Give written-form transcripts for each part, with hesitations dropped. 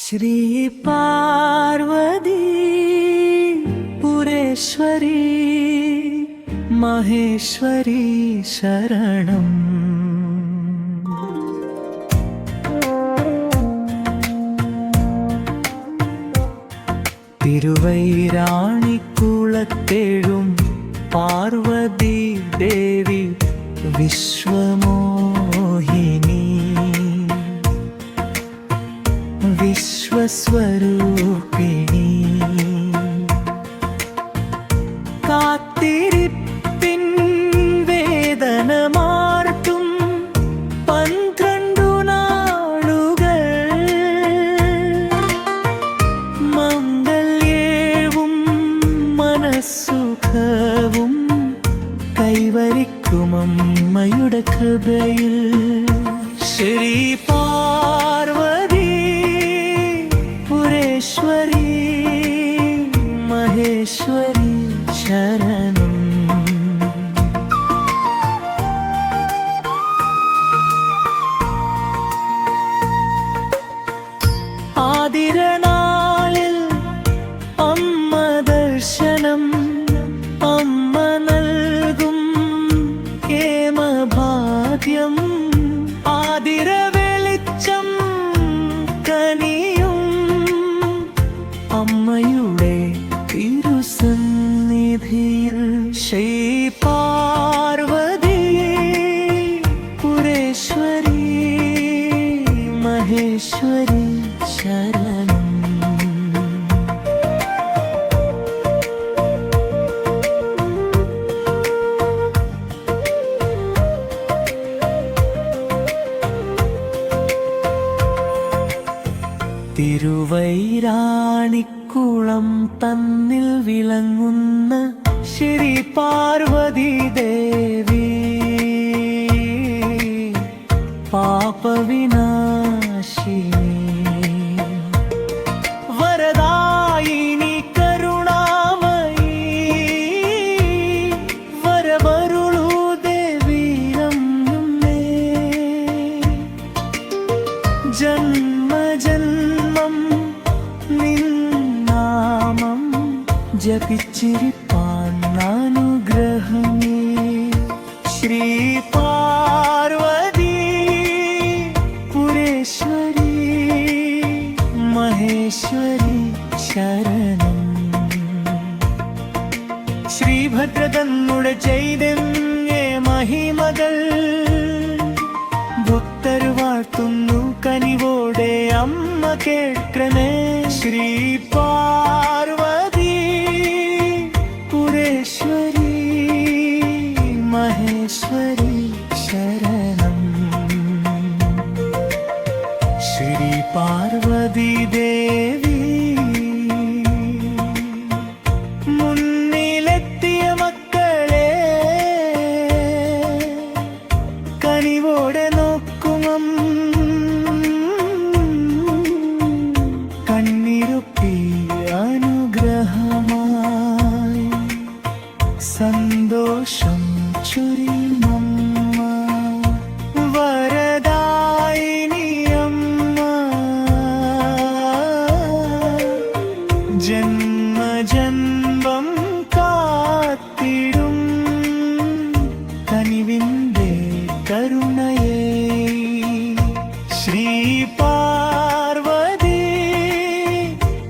ശ്രീ പാർവതി പുരേശ്വരി മഹേശ്വരി ശരണം. തിരുവൈരാണിക്കുളത്തേഴും പാർവതി ദേവി വിശ്വമോഹിനി വിശ്വസ്വരൂപിണി. കാത്തിരിപ്പിൻ വേദന മാർത്തും 12 നാളുകൾ മംഗല്യവും മനസ്സുഖവും കൈവരിക്കും അമ്മയുടെ കൃപയിൽ. ശ്രീ പാർവതി പുരേശ്വരി മഹേശ്വരി ശരണം. ആതിരനാളിൽ അമ്മ ദർശനം, അമ്മ നൽകും ഹേമഭാഗ്യം. ആതിര വെളിച്ചം കനിയും അമ്മയുടെ തിരുസന്നിധിയിൽ. ശ്രീ പാർവതി പുരേശ്വരി മഹേശ്വരി ശരണം. തിരുവൈരാണിക്കുളം തന്നിൽ വിളങ്ങുന്ന ശ്രീ പാർവതി ദേവി പാപവിനാശിനി വരദായിനി കരുണാമയി. വരമരുളൂ ദേവി നമ്മെ ജന്മജന്മം നിന്നാമം ജപിച്ചിരിപ്പാൻ അനുഗ്രഹമേ. ശ്രീ പാർവതി പുരേശ്വരി മഹേശ്വരി ശരണം. ശ്രീഭദ്രതന്നുടെ ചൈതന്യ മഹിമകൾ ഭക്തരു വാഴ്ത്തുന്നു കനിവോടെ അമ്മ കേൾക്കണേ. ശ്രീ പാർവതി പുരേശ്വരി മഹേശ്വരി ശരണം. ശ്രീ പാർവതി ദേവി മുന്നിലെത്തിയ മക്കളെ കനിവോടെ നോക്കുമം കണ്ണിരുപ്പി അനുഗ്രഹമായി സന്തോഷം ചൊരിയുമമ്മ. വരദായിനി അമ്മ ജന്മജന്മം കാത്തിടും കനിവിൻ്റെ കരുണയേ. ശ്രീ പാർവതി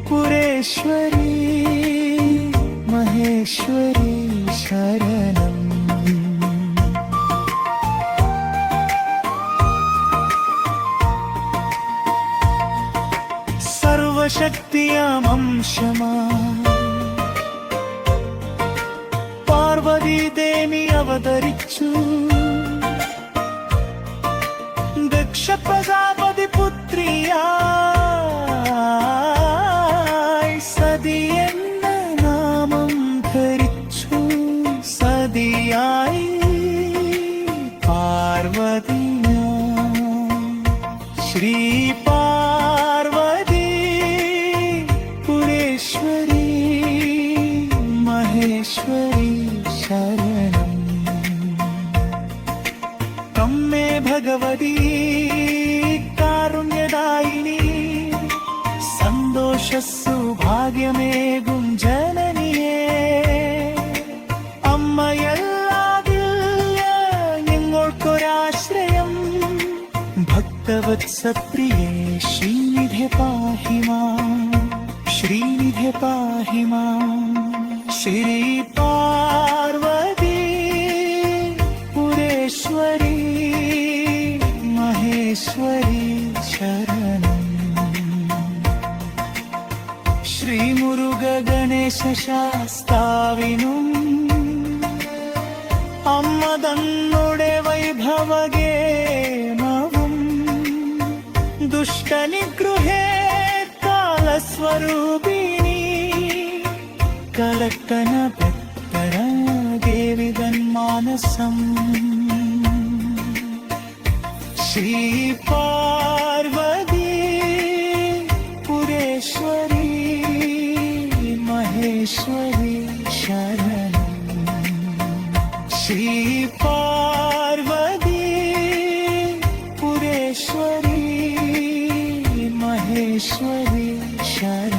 പുരേശ്വരി മഹേശ്വരി ശരണം. സർവശക്തിയാം അംശമാ പാർവതി ദേവി അവതരിച്ചു. ദക്ഷ പ്രജാപതി പുത്രിയായി സതി എന്ന നാമം ധരിച്ചു. സതിയായി പാർവതി. ശ്രീ പാർവതി പുരേശ്വരി മഹേശ്വരി ശരണം. അമ്മേ ഭഗവതി കാരുണ്യദായിനി സന്തോഷസൗഭാഗ്യമേകും ജനനിയേ, അമ്മയല്ലാതില്ല ഞങ്ങൾക്കൊരാശ്രയം. ഭക്തവത്സപ്രിയേ ശ്രീനിധേ പാഹി മാം, ശ്രീനിധേ പാഹി മാം. ശ്രീ പാർവതി പുരേശ്വരി മഹേശ്വരി ശരണം. ശ്രീമുരുക ഗണേശ ശാസ്താവിനും അമ്മ തന്നുടെ വൈഭവഗേമവും ദുഷ്ടനിഗൃഹേ കാലസ്വരൂപിണി കലക്കന ഭക്തര ദേവിതൻ മാനസം. ശ്രീ പാർവതി പുരേശ്വരി മഹേശ്വരി ശരണം. ശ്രീ പാർവതി പുരേശ്വരി മഹേശ്വരി ശരണം.